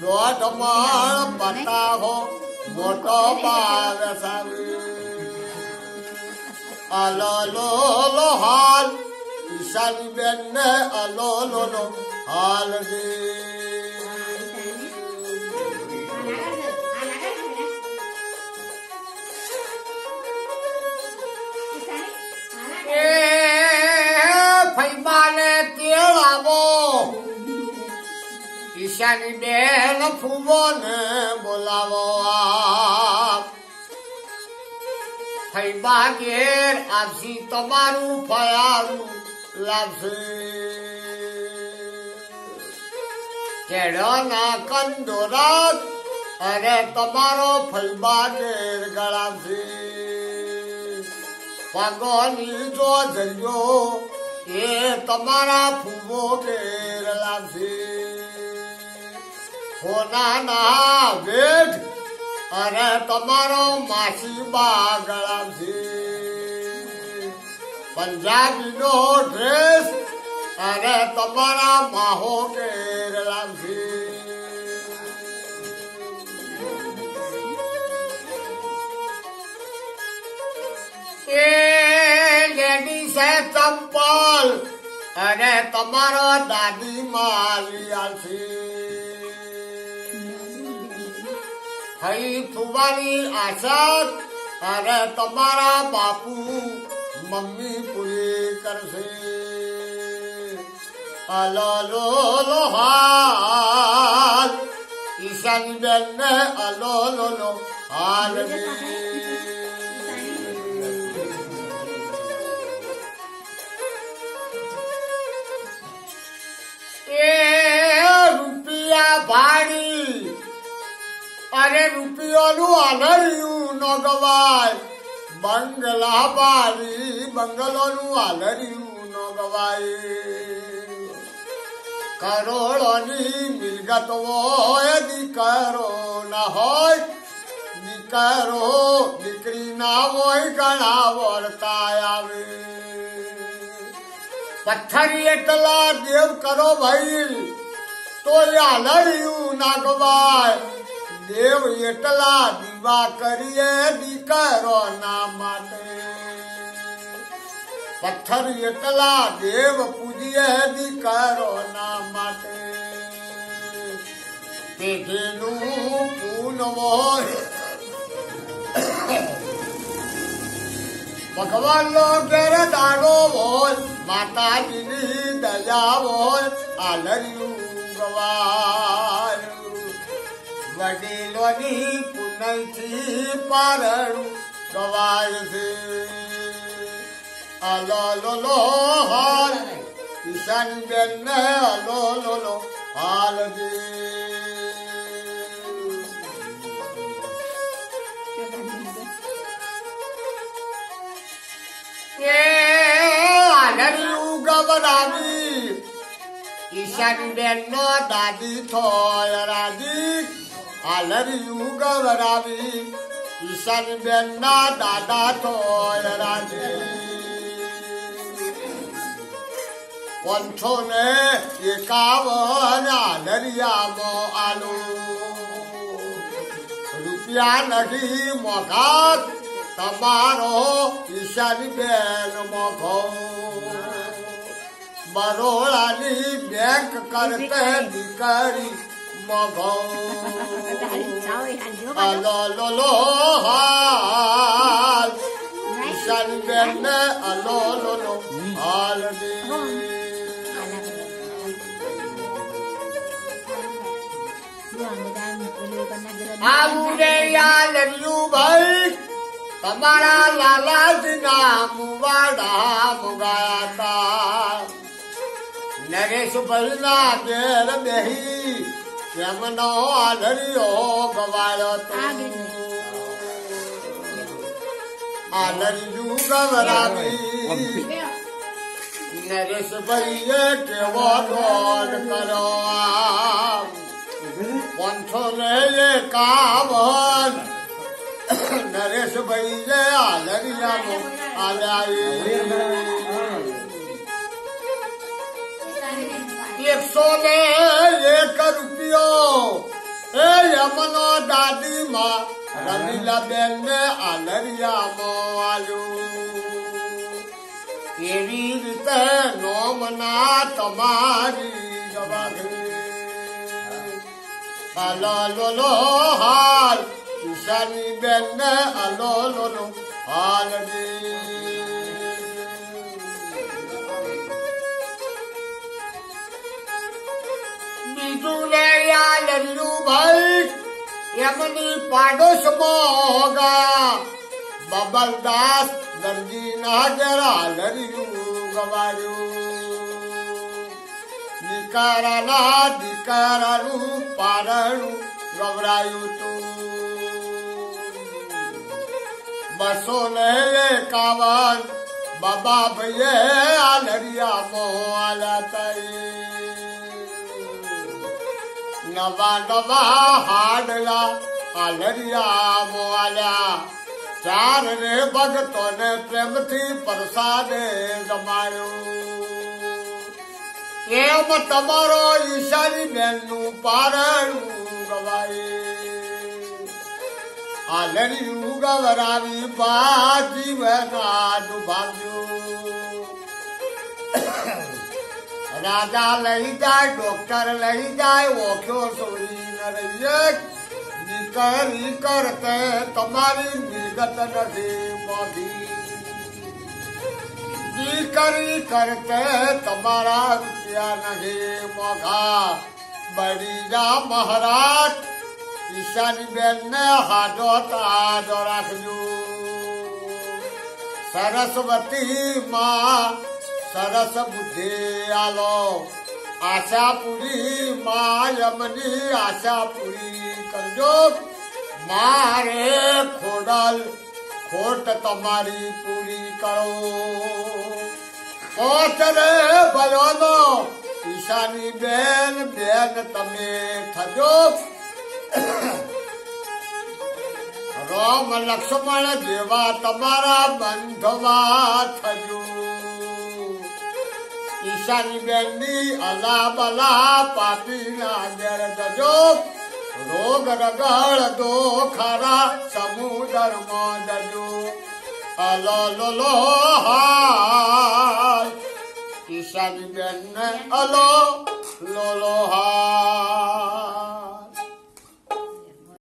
દોઢ મણ પતાહો મોટો બાર સાવી અલો લો હાલ ઈશાની બેન ને અલો લો હાલ દે ફૈમાને તેડાવો ઈશાની બેન ફૂવો ને બોલાવો ફૈબા ઘેર આવશી તમારું ફળારું લાવશે કેળાના કંદોરાત અરે તમારો ફૈબા ઘેર ગળાવશે પગોની જો જલ્યો એ તમારા ફૂવો ઘેર લાવશે હોનાના વેઠ અરે તમારો માસી બાગળાવશે પંજાબીનો ડ્રેસ અરે તમારા માહો ઘેર લાવશે એ લેડીઝ ચંપલ અને તમારો દાદી માલી આવશે થઈ ફુવાની આશા અને તમારા બાપુ મમ્મી પૂરી કરશે અલો લો હાલ ઈશાની બેન ને અલો લો હાલ રૂપિયા ભાડી અરે રૂપિયાનું આલરિયું ન ગવાય બંગલા બારી બંગલોનું આલરિયું ન ગવાય કરોડોની મિલકત હોય દીકરો ના હોય દીકરો દીકરી ના હોય ઘણા વળતા આવે પથ્થરી એટલા દેવ કરો ભાઈ તો આલરિયું ના ગવાય દેવ એટલા દીવા કરીએ દીકરો ના માટે પથ્થર એટલા દેવ પૂજીએ દીકરો ના માટે પેઢીનું પૂન હોય ભગવાનનો ઘેર દાડો હોય માતાજીની દયા હોય આલરિયું ગવાય વડીલોની પુનઃથી પારણું ગવાય છે અલો લો હાલ ઈશાની બેન ને અલો લો હાલ દે આલરિયું ગવરાવી ઈશાની બેન નો દાદી થોય રાજી આલરિયું ગવરાવી ઈશાની બેન ના દાદા થોય રાજી 551 આલરિયામાં આલો રૂપિયા નથી મોઘા તમારો ઈશાની બેન મોઘો બરોડાની બેંક કરતે દીકરી મોઘો અલો લો હાલ ઈશાની બેન ને અલો લો હાલ દે આવું રે આલરિયું ભાઈ તમારા લાલાજીના મુવાડા મુગાતા નરેશભાઈ ના ઘેર બેહી કેમનો આલરિયો ગવાયો તો આલરિયું ગવરાવી નરેશભાઈએ કેવો દોડ કર્યો 551 નરેશભાઈએ આલરિયામાં આલ્યા 101 રૂપિયો રમીલા બેન ને આલરિયામાં આલ્યું એવી રીતે નોમના તમારી ગવાગી અલો લો હાલ ઈશાની બેન ને અલો લો હાલ બીજું લે યાલનું ભાઈ એમની પાડોશમાં ગયા બબલદાસ દરજી ના જરા લર્યું ગવાડ્યું દીકરાનું પારણું ગવરાયું તું 251 બાબા ભાઈએ આલરિયામાં આલાતાઈ નવા હાડલા આલરિયામાં આલ્યા 4 રે ભગતોને પ્રેમથી પ્રસાદે જમાડ્યો એમ તમારો ઈશાની બેનનું પારણું ગવાય આલરિયું ગવરાવી બા જીવના ડુબાવ્યું રાજા લઈ જાય ડોક્ટર લઈ જાય ઓખ્યો છોડી ન રહીએ દીકરી કરતે તમારી વિગત નથી મોધી દીકરી કરતે તમારા રૂપિયા નથી મોઘા બળી જા મહારાજ ઈશાની બેન ને હાજો તાજો રાખજો સરસ્વતી માં સરસ બુદ્ધિ આલો આશા પૂરી માં યમની આશા પૂરી કરજો મારે ખોટ તમારી પૂરી કરો પોતરે ભયોનો ઈશાની બેન તમે થજો રામ લક્ષ્મણ જેવા તમારા બંધવા થજો ઈશાની બેનની અલા બલા પાપી ના ઘેર જજો રોગ રગળ દો ખરા સમુદ્રમાં જજો અલો લો હાલ ઈશાની બેન ને અલો લો હાલ